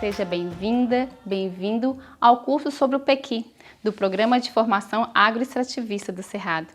seja bem-vinda, bem-vindo ao curso sobre o pequi, do Programa de Formação Agroextrativista do Cerrado.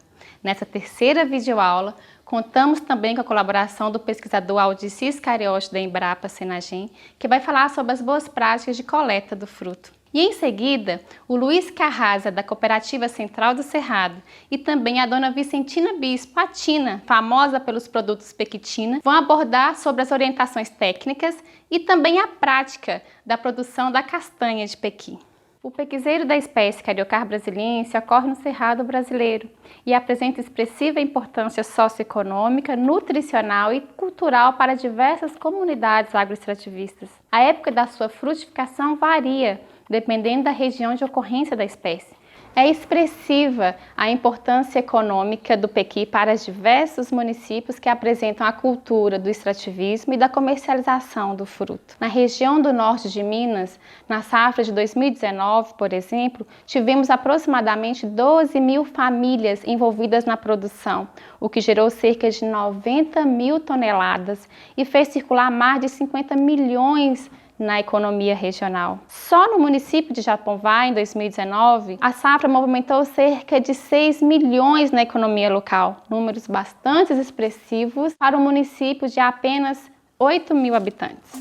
Nessa terceira videoaula, contamos também com a colaboração do pesquisador Aldicir Iscariote da Embrapa Senagem, que vai falar sobre as boas práticas de coleta do fruto. E em seguida, o Luiz Carrasa, da Cooperativa Central do Cerrado, e também a dona Vicentina Bispo, a Tina, famosa pelos produtos Pequitina, vão abordar sobre as orientações técnicas e também a prática da produção da castanha de pequi. O pequizeiro da espécie Cariocar brasiliense ocorre no Cerrado brasileiro e apresenta expressiva importância socioeconômica, nutricional e cultural para diversas comunidades agroextrativistas. A época da sua frutificação varia, dependendo da região de ocorrência da espécie. É expressiva a importância econômica do pequi para os diversos municípios que apresentam a cultura do extrativismo e da comercialização do fruto. Na região do norte de Minas, na safra de 2019, por exemplo, tivemos aproximadamente 12 mil famílias envolvidas na produção, o que gerou cerca de 90 mil toneladas e fez circular mais de 50 milhões na economia regional. Só no município de Japonvá, em 2019, a safra movimentou cerca de 6 milhões na economia local, números bastante expressivos para um município de apenas 8 mil habitantes.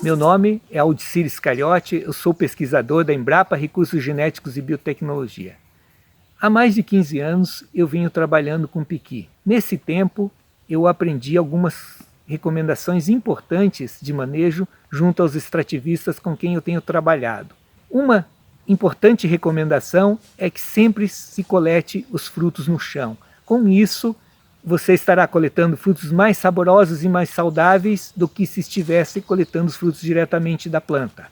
Meu nome é Aldicir Iscariote, eu sou pesquisador da Embrapa Recursos Genéticos e Biotecnologia. Há mais de 15 anos eu venho trabalhando com pequi. Nesse tempo, eu aprendi algumas recomendações importantes de manejo junto aos extrativistas com quem eu tenho trabalhado. Uma importante recomendação é que sempre se colete os frutos no chão. Com isso, você estará coletando frutos mais saborosos e mais saudáveis do que se estivesse coletando os frutos diretamente da planta.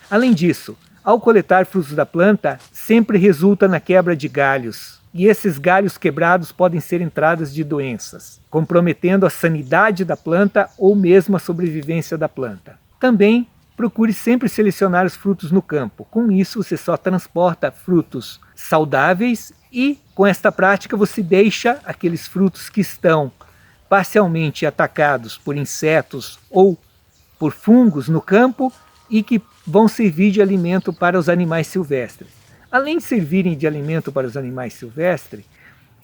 Além disso, ao coletar frutos da planta, sempre resulta na quebra de galhos. E esses galhos quebrados podem ser entradas de doenças, comprometendo a sanidade da planta ou mesmo a sobrevivência da planta. Também procure sempre selecionar os frutos no campo. Com isso, você só transporta frutos saudáveis e, com esta prática, você deixa aqueles frutos que estão parcialmente atacados por insetos ou por fungos no campo e que vão servir de alimento para os animais silvestres. Além de servirem de alimento para os animais silvestres,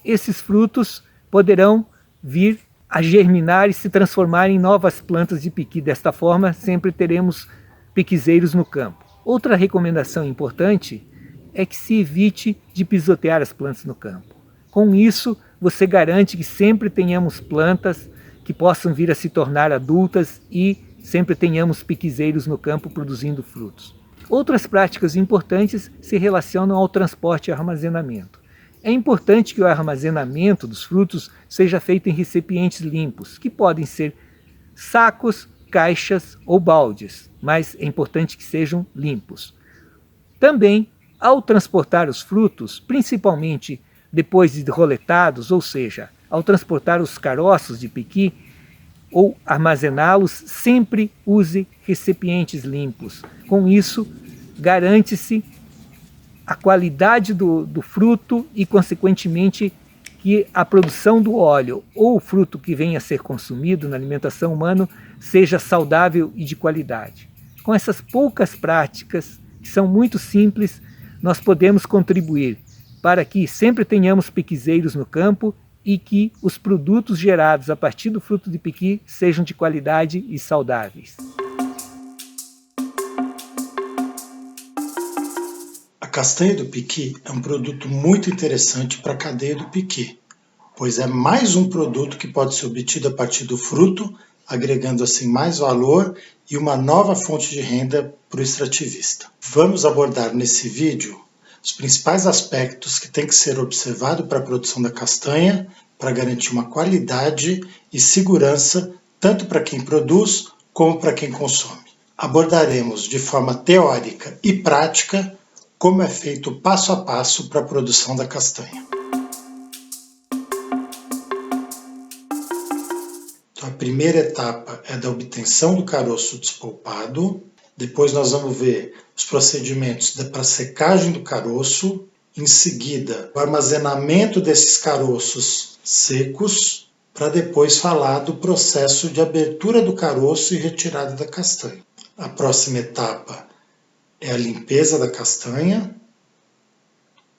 esses frutos poderão vir a germinar e se transformar em novas plantas de pequi. Desta forma, sempre teremos pequizeiros no campo. Outra recomendação importante é que se evite de pisotear as plantas no campo. Com isso, você garante que sempre tenhamos plantas que possam vir a se tornar adultas e sempre tenhamos pequizeiros no campo produzindo frutos. Outras práticas importantes se relacionam ao transporte e armazenamento. É importante que o armazenamento dos frutos seja feito em recipientes limpos, que podem ser sacos, caixas ou baldes, mas é importante que sejam limpos. Também, ao transportar os frutos, principalmente depois de roletados, ou seja, ao transportar os caroços de pequi, ou armazená-los, sempre use recipientes limpos. Com isso, garante-se a qualidade do fruto e, consequentemente, que a produção do óleo ou o fruto que venha a ser consumido na alimentação humana seja saudável e de qualidade. Com essas poucas práticas, que são muito simples, nós podemos contribuir para que sempre tenhamos pequizeiros no campo e que os produtos gerados a partir do fruto de pequi sejam de qualidade e saudáveis. A castanha do pequi é um produto muito interessante para a cadeia do pequi, pois é mais um produto que pode ser obtido a partir do fruto, agregando assim mais valor e uma nova fonte de renda para o extrativista. Vamos abordar nesse vídeo os principais aspectos que tem que ser observado para a produção da castanha, para garantir uma qualidade e segurança tanto para quem produz como para quem consome. Abordaremos de forma teórica e prática como é feito passo a passo para a produção da castanha. Então, a primeira etapa é da obtenção do caroço despolpado. Depois nós vamos ver os procedimentos para a secagem do caroço. Em seguida, o armazenamento desses caroços secos. para depois falar do processo de abertura do caroço e retirada da castanha. A próxima etapa é a limpeza da castanha.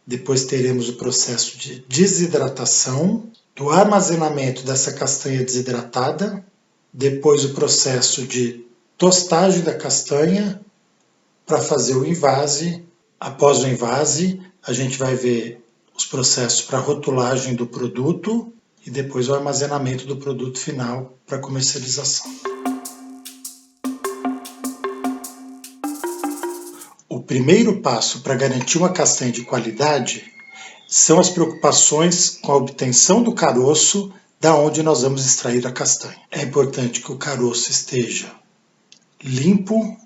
Depois teremos o processo de desidratação, do armazenamento dessa castanha desidratada, depois o processo de tostagem da castanha para fazer o envase. Após o envase, a gente vai ver os processos para rotulagem do produto e depois o armazenamento do produto final para comercialização. O primeiro passo para garantir uma castanha de qualidade são as preocupações com a obtenção do caroço da onde nós vamos extrair a castanha. É importante que o caroço esteja limpo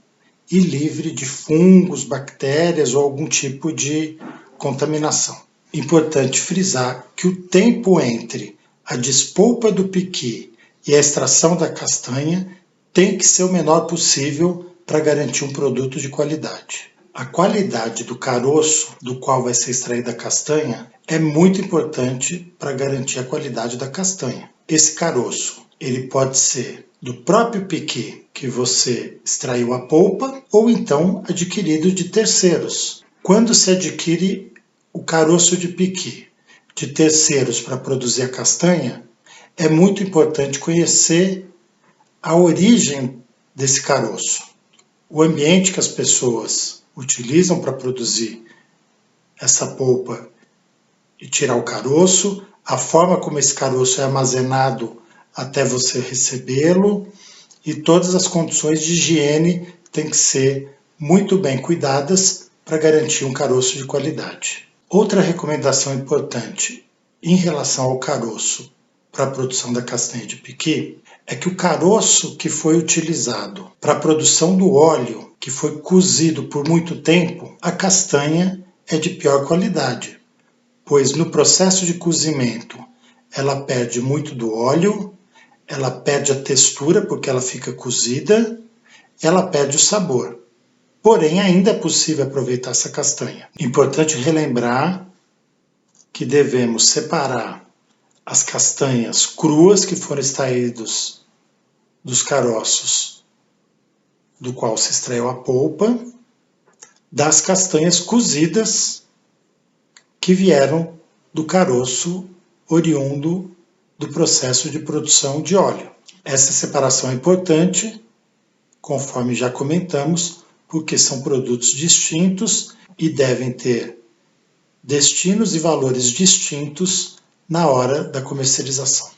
e livre de fungos, bactérias ou algum tipo de contaminação. Importante frisar que o tempo entre a despolpa do piqui e a extração da castanha tem que ser o menor possível para garantir um produto de qualidade. A qualidade do caroço do qual vai ser extraída a castanha é muito importante para garantir a qualidade da castanha. Esse caroço, ele pode ser do próprio piqui que você extraiu a polpa ou então adquirido de terceiros. Quando se adquire o caroço de piqui de terceiros para produzir a castanha, é muito importante conhecer a origem desse caroço, o ambiente que as pessoas utilizam para produzir essa polpa e tirar o caroço, a forma como esse caroço é armazenado até você recebê-lo e todas as condições de higiene têm que ser muito bem cuidadas para garantir um caroço de qualidade. Outra recomendação importante em relação ao caroço para a produção da castanha de piqui é que o caroço que foi utilizado para a produção do óleo, que foi cozido por muito tempo, a castanha é de pior qualidade, pois no processo de cozimento ela perde muito do óleo, ela perde a textura porque ela fica cozida, ela perde o sabor. Porém, ainda é possível aproveitar essa castanha. Importante relembrar que devemos separar as castanhas cruas que foram extraídas dos caroços do qual se extraiu a polpa, das castanhas cozidas que vieram do caroço oriundo do processo de produção de óleo. Essa separação é importante, conforme já comentamos, porque são produtos distintos e devem ter destinos e valores distintos na hora da comercialização.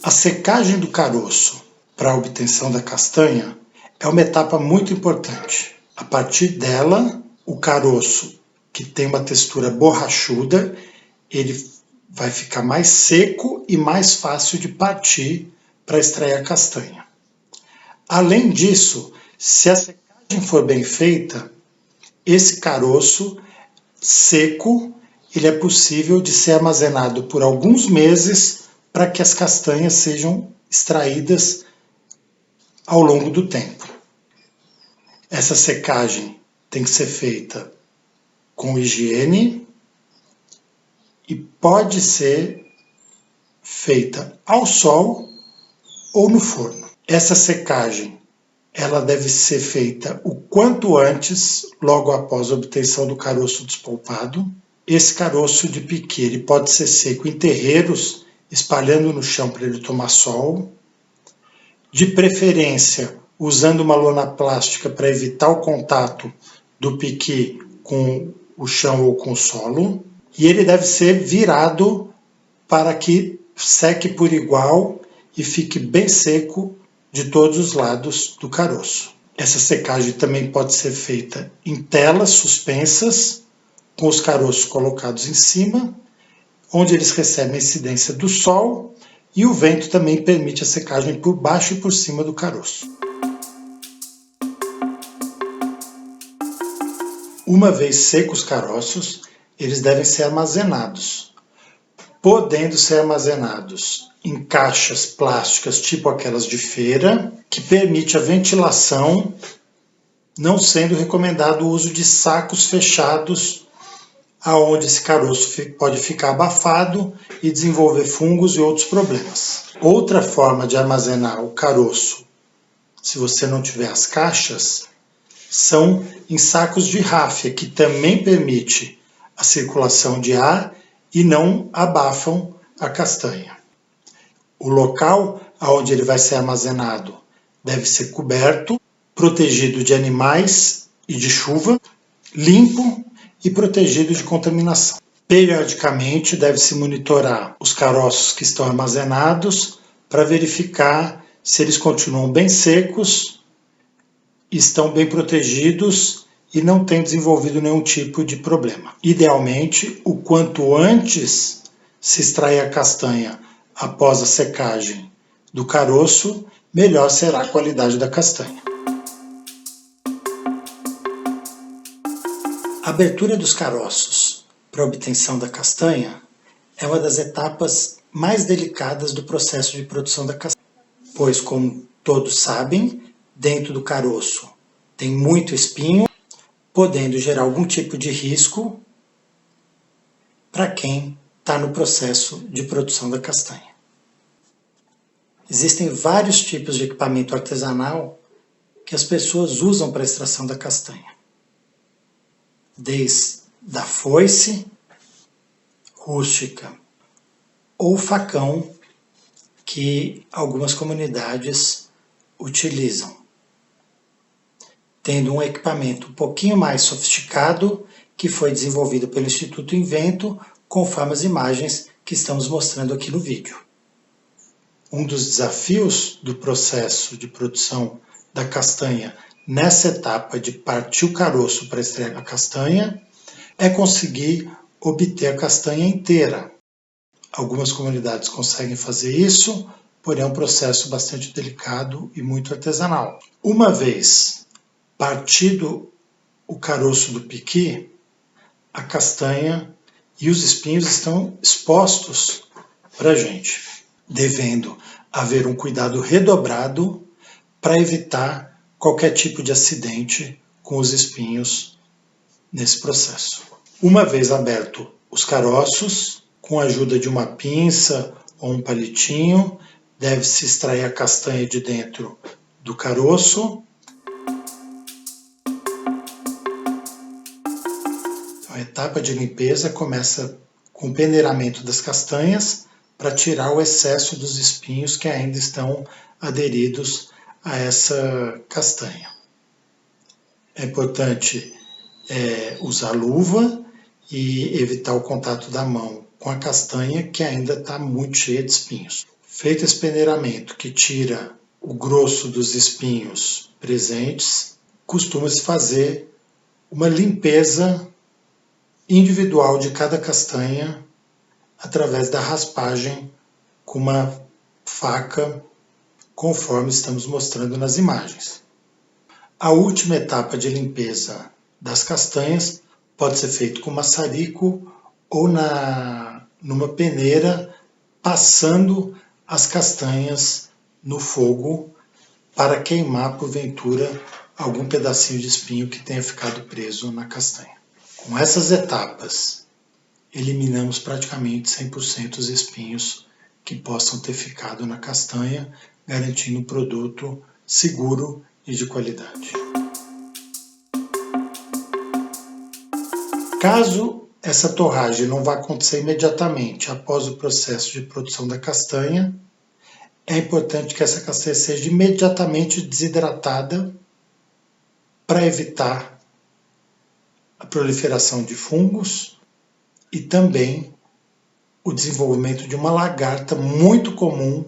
A secagem do caroço para a obtenção da castanha é uma etapa muito importante. A partir dela, o caroço, que tem uma textura borrachuda, ele vai ficar mais seco e mais fácil de partir para extrair a castanha. Além disso, se a secagem for bem feita, esse caroço seco, ele é possível de ser armazenado por alguns meses para que as castanhas sejam extraídas ao longo do tempo. Essa secagem tem que ser feita com higiene e pode ser feita ao sol ou no forno. Essa secagem ela deve ser feita o quanto antes, logo após a obtenção do caroço despolpado. Esse caroço de piqui ele pode ser seco em terreiros, espalhando no chão para ele tomar sol. De preferência, usando uma lona plástica para evitar o contato do piqui com o chão ou com o solo. E ele deve ser virado para que seque por igual e fique bem seco de todos os lados do caroço. Essa secagem também pode ser feita em telas suspensas, com os caroços colocados em cima, onde eles recebem a incidência do sol, e o vento também permite a secagem por baixo e por cima do caroço. Uma vez secos os caroços, eles devem ser armazenados, podendo ser armazenados em caixas plásticas tipo aquelas de feira, que permite a ventilação, não sendo recomendado o uso de sacos fechados aonde esse caroço pode ficar abafado e desenvolver fungos e outros problemas. Outra forma de armazenar o caroço, se você não tiver as caixas, são em sacos de ráfia, que também permite a circulação de ar e não abafam a castanha. O local onde ele vai ser armazenado deve ser coberto, protegido de animais e de chuva, limpo e protegido de contaminação. Periodicamente deve-se monitorar os caroços que estão armazenados para verificar se eles continuam bem secos, estão bem protegidos e não têm desenvolvido nenhum tipo de problema. Idealmente, o quanto antes se extrair a castanha após a secagem do caroço, melhor será a qualidade da castanha. A abertura dos caroços para a obtenção da castanha é uma das etapas mais delicadas do processo de produção da castanha, pois, como todos sabem, dentro do caroço tem muito espinho, podendo gerar algum tipo de risco para quem está no processo de produção da castanha. Existem vários tipos de equipamento artesanal que as pessoas usam para a extração da castanha. Desde a foice rústica ou facão que algumas comunidades utilizam, tendo um equipamento um pouquinho mais sofisticado que foi desenvolvido pelo Instituto Invento, conforme as imagens que estamos mostrando aqui no vídeo. Um dos desafios do processo de produção da castanha nessa etapa de partir o caroço para extrair a castanha é conseguir obter a castanha inteira. Algumas comunidades conseguem fazer isso, porém é um processo bastante delicado e muito artesanal. Uma vez partido o caroço do piqui, a castanha e os espinhos estão expostos para a gente, devendo haver um cuidado redobrado para evitar qualquer tipo de acidente com os espinhos nesse processo. Uma vez aberto os caroços, com a ajuda de uma pinça ou um palitinho, deve-se extrair a castanha de dentro do caroço. A etapa de limpeza começa com o peneiramento das castanhas para tirar o excesso dos espinhos que ainda estão aderidos a essa castanha. É importante usar luva e evitar o contato da mão com a castanha que ainda está muito cheia de espinhos. Feito esse peneiramento que tira o grosso dos espinhos presentes, costuma-se fazer uma limpeza individual de cada castanha através da raspagem com uma faca, conforme estamos mostrando nas imagens. A última etapa de limpeza das castanhas pode ser feita com maçarico ou numa peneira, passando as castanhas no fogo para queimar, porventura, algum pedacinho de espinho que tenha ficado preso na castanha. Com essas etapas, eliminamos praticamente 100% os espinhos que possam ter ficado na castanha, garantindo um produto seguro e de qualidade. Caso essa torragem não vá acontecer imediatamente após o processo de produção da castanha, é importante que essa castanha seja imediatamente desidratada para evitar a proliferação de fungos e também o desenvolvimento de uma lagarta muito comum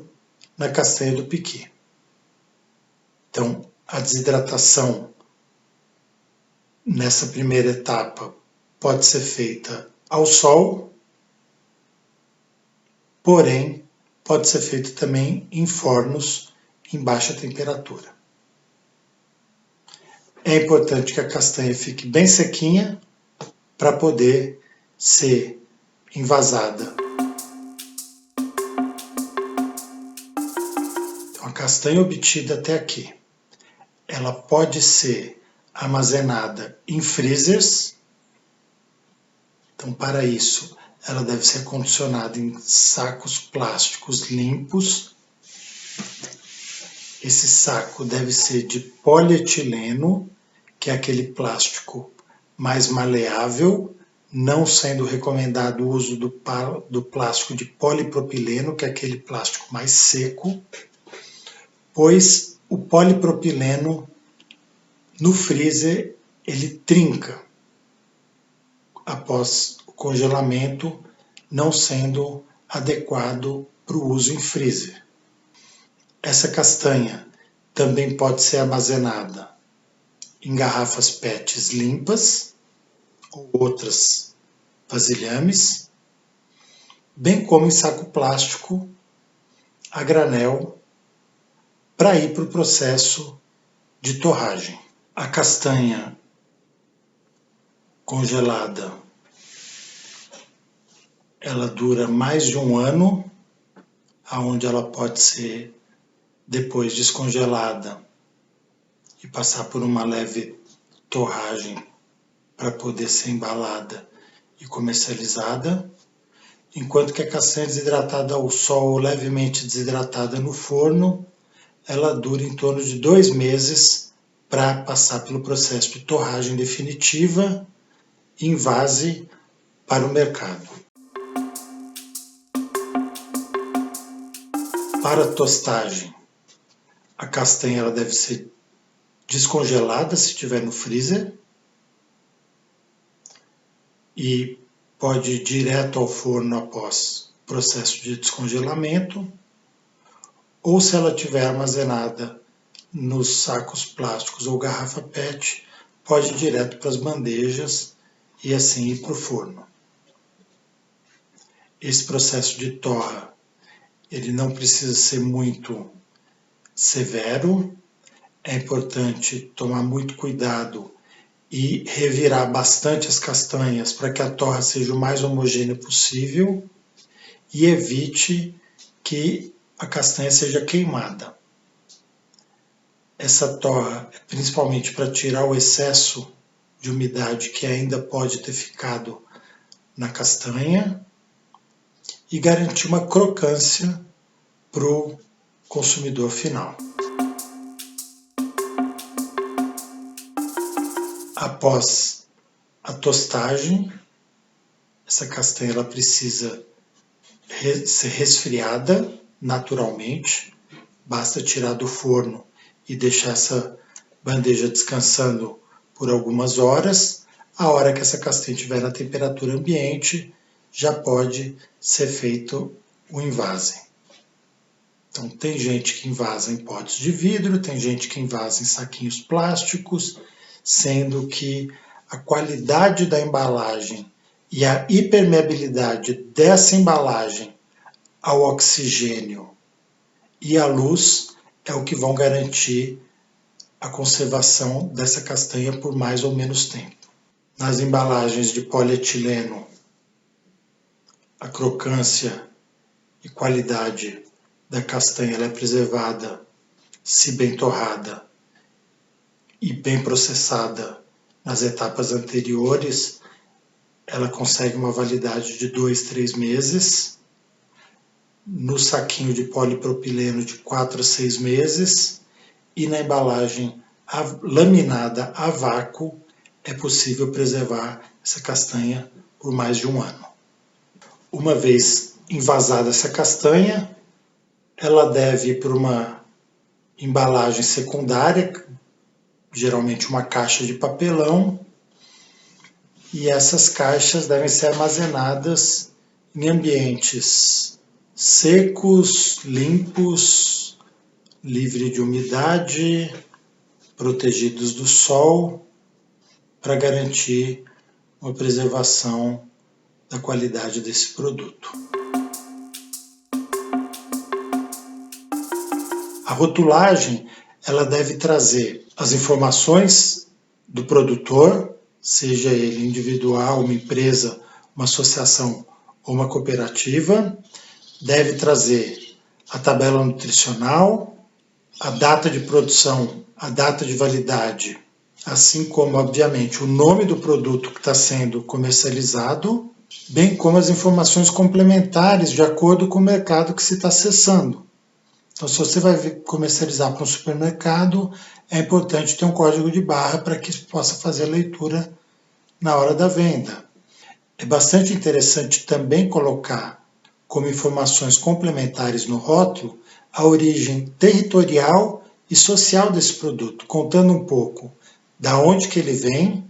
na castanha do piqui. Então, a desidratação nessa primeira etapa pode ser feita ao sol, porém pode ser feita também em fornos em baixa temperatura. É importante que a castanha fique bem sequinha para poder ser envasada. Então, a castanha obtida até aqui, ela pode ser armazenada em freezers. Então, para isso, ela deve ser acondicionada em sacos plásticos limpos. Esse saco deve ser de polietileno, que é aquele plástico mais maleável, não sendo recomendado o uso do plástico de polipropileno, que é aquele plástico mais seco, pois o polipropileno no freezer ele trinca após o congelamento, não sendo adequado para o uso em freezer. Essa castanha também pode ser armazenada em garrafas PETs limpas ou outras vasilhames, bem como em saco plástico a granel para ir para o processo de torragem. A castanha congelada, ela dura mais de um ano, aonde ela pode ser depois descongelada e passar por uma leve torragem para poder ser embalada e comercializada, enquanto que a castanha desidratada ao sol ou levemente desidratada no forno, ela dura em torno de 2 meses para passar pelo processo de torragem definitiva em vase para o mercado. Para a tostagem, a castanha ela deve ser descongelada se estiver no freezer e pode ir direto ao forno após o processo de descongelamento, ou se ela estiver armazenada nos sacos plásticos ou garrafa PET, pode ir direto para as bandejas e assim ir para o forno. Esse processo de torra, ele não precisa ser muito severo, é importante tomar muito cuidado e revirar bastante as castanhas para que a torra seja o mais homogênea possível e evite que a castanha seja queimada. Essa torra é principalmente para tirar o excesso de umidade que ainda pode ter ficado na castanha e garantir uma crocância para o consumidor final. Após a tostagem, essa castanha ela precisa ser resfriada naturalmente, basta tirar do forno e deixar essa bandeja descansando por algumas horas. A hora que essa castanha estiver na temperatura ambiente, já pode ser feito o envase. Então tem gente que envasa em potes de vidro, tem gente que envasa em saquinhos plásticos, sendo que a qualidade da embalagem e a impermeabilidade dessa embalagem ao oxigênio e à luz é o que vão garantir a conservação dessa castanha por mais ou menos tempo. Nas embalagens de polietileno, a crocância e qualidade da castanha ela é preservada se bem torrada e bem processada nas etapas anteriores, ela consegue uma validade de 2, 3 meses. No saquinho de polipropileno de 4 a 6 meses e na embalagem laminada a vácuo é possível preservar essa castanha por mais de um ano. Uma vez envasada essa castanha, ela deve ir para uma embalagem secundária, geralmente uma caixa de papelão, e essas caixas devem ser armazenadas em ambientes secos, limpos, livre de umidade, protegidos do sol, para garantir uma preservação da qualidade desse produto. A rotulagem ela deve trazer as informações do produtor, seja ele individual, uma empresa, uma associação ou uma cooperativa, deve trazer a tabela nutricional, a data de produção, a data de validade, assim como, obviamente, o nome do produto que está sendo comercializado bem como as informações complementares de acordo com o mercado que se está acessando. Então, se você vai comercializar para um supermercado, é importante ter um código de barra para que possa fazer a leitura na hora da venda. É bastante interessante também colocar como informações complementares no rótulo a origem territorial e social desse produto, contando um pouco da onde que ele vem,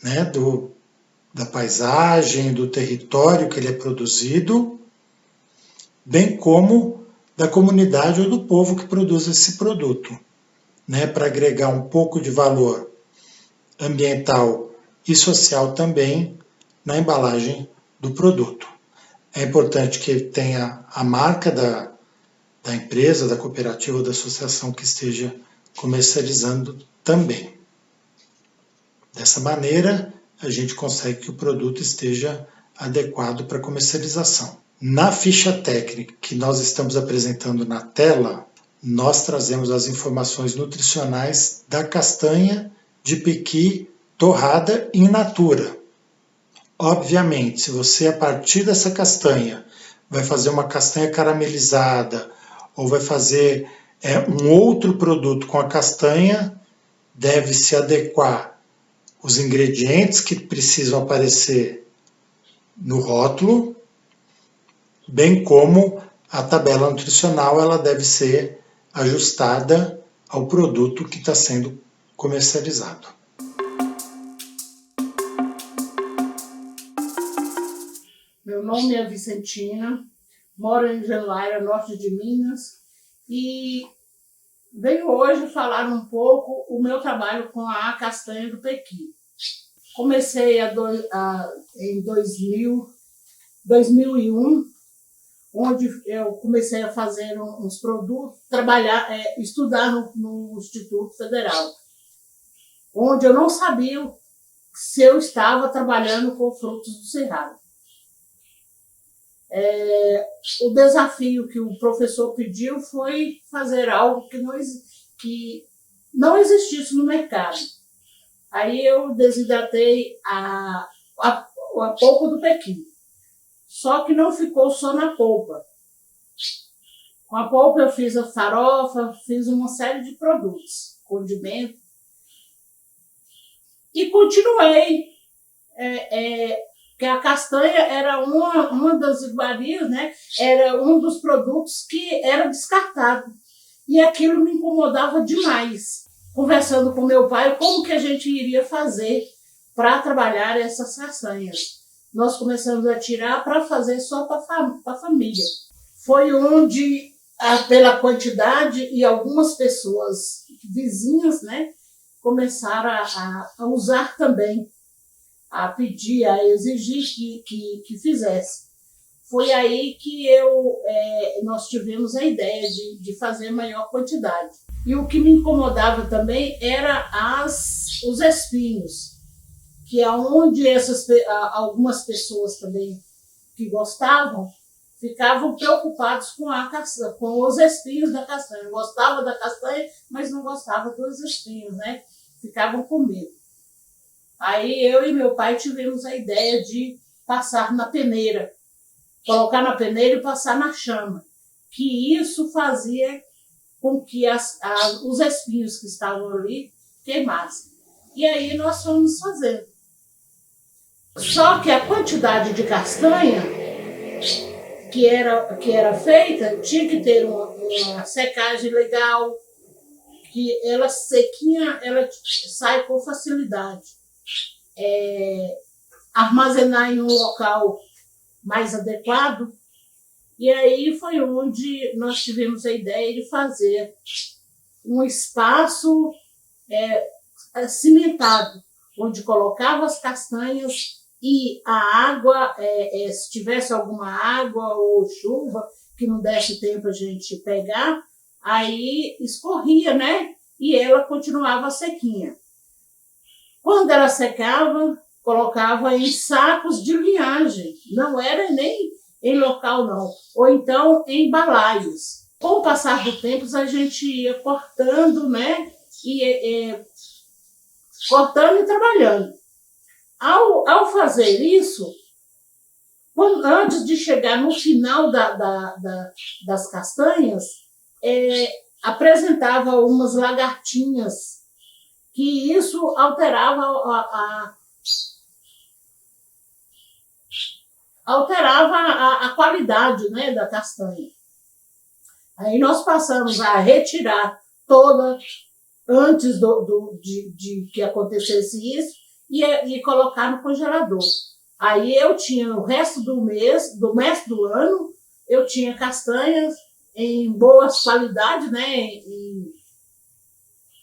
né, da paisagem, do território que ele é produzido, bem como da comunidade ou do povo que produz esse produto, né, para agregar um pouco de valor ambiental e social também na embalagem do produto. É importante que tenha a marca da empresa, da cooperativa ou da associação que esteja comercializando também. Dessa maneira, a gente consegue que o produto esteja adequado para comercialização. Na ficha técnica que nós estamos apresentando na tela, nós trazemos as informações nutricionais da castanha de piqui torrada in natura. Obviamente, se você, a partir dessa castanha, vai fazer uma castanha caramelizada ou vai fazer um outro produto com a castanha, deve se adequar os ingredientes que precisam aparecer no rótulo, bem como a tabela nutricional, ela deve ser ajustada ao produto que está sendo comercializado. Meu nome é Vicentina, moro em Gelaira, norte de Minas, e venho hoje falar um pouco o meu trabalho com a castanha do pequi. Comecei em 2001, onde eu comecei a fazer uns produtos, estudar no Instituto Federal, onde eu não sabia se eu estava trabalhando com frutos do cerrado. O desafio que o professor pediu foi fazer algo que não existisse no mercado. Aí eu desidratei a polpa do pequi. Só que não ficou só na polpa. Com a polpa eu fiz a farofa, fiz uma série de produtos, condimentos. E continuei. Porque a castanha era uma das iguarias, né? Era um dos produtos que era descartado. E aquilo me incomodava demais. Conversando com meu pai, como que a gente iria fazer para trabalhar essas castanhas. Nós começamos a tirar para fazer só para a família. Foi onde, pela quantidade, e algumas pessoas vizinhas, né, começaram a usar também, a pedir, a exigir que fizesse. Foi aí que nós tivemos a ideia de fazer maior quantidade. E o que me incomodava também era os espinhos, que é onde algumas pessoas também que gostavam ficavam preocupados com os espinhos da castanha. Gostava da castanha, mas não gostava dos espinhos, né? Ficavam com medo. Aí eu e meu pai tivemos a ideia de passar na peneira, colocar na peneira e passar na chama, que isso fazia com que os espinhos que estavam ali queimassem. E aí nós fomos fazendo. Só que a quantidade de castanha que era feita tinha que ter uma secagem legal, que ela sequinha, ela sai com facilidade. Armazenar em um local mais adequado. E aí foi onde nós tivemos a ideia de fazer um espaço cimentado, onde colocava as castanhas e a água, se tivesse alguma água ou chuva que não desse tempo a gente pegar, aí escorria, né? E ela continuava sequinha. Quando ela secava, colocava em sacos de linhagem, não era nem em local não, ou então em balaios. Com o passar do tempo, a gente ia cortando, né? Cortando e trabalhando. Ao fazer isso, Antes de chegar no final das castanhas, apresentava umas lagartinhas, que isso alterava a qualidade, né, da castanha. Aí nós passamos a retirar toda antes de que acontecesse isso e colocar no congelador. Aí eu tinha o resto do mês do ano, eu tinha castanhas em boas qualidades, né, em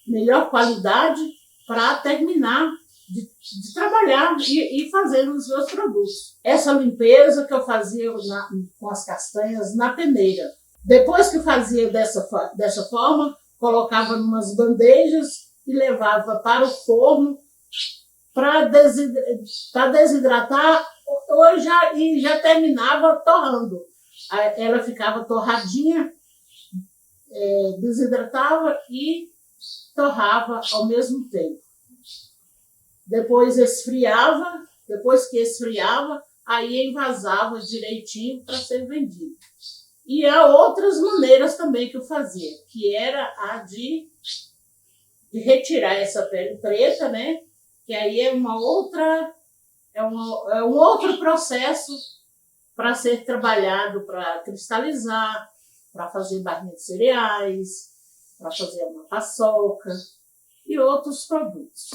melhor qualidade, para terminar de trabalhar e fazer os meus produtos. Essa limpeza que eu fazia com as castanhas na peneira. Depois que fazia dessa forma, colocava em umas bandejas e levava para o forno para desidratar, e já terminava torrando. Ela ficava torradinha, desidratava e torrava ao mesmo tempo. Depois que esfriava, aí envasava direitinho para ser vendido. E há outras maneiras também que eu fazia, que era a de retirar essa pele preta, né? Que aí é um outro processo para ser trabalhado, para cristalizar, para fazer barrinha de cereais, para fazer uma paçoca e outros produtos.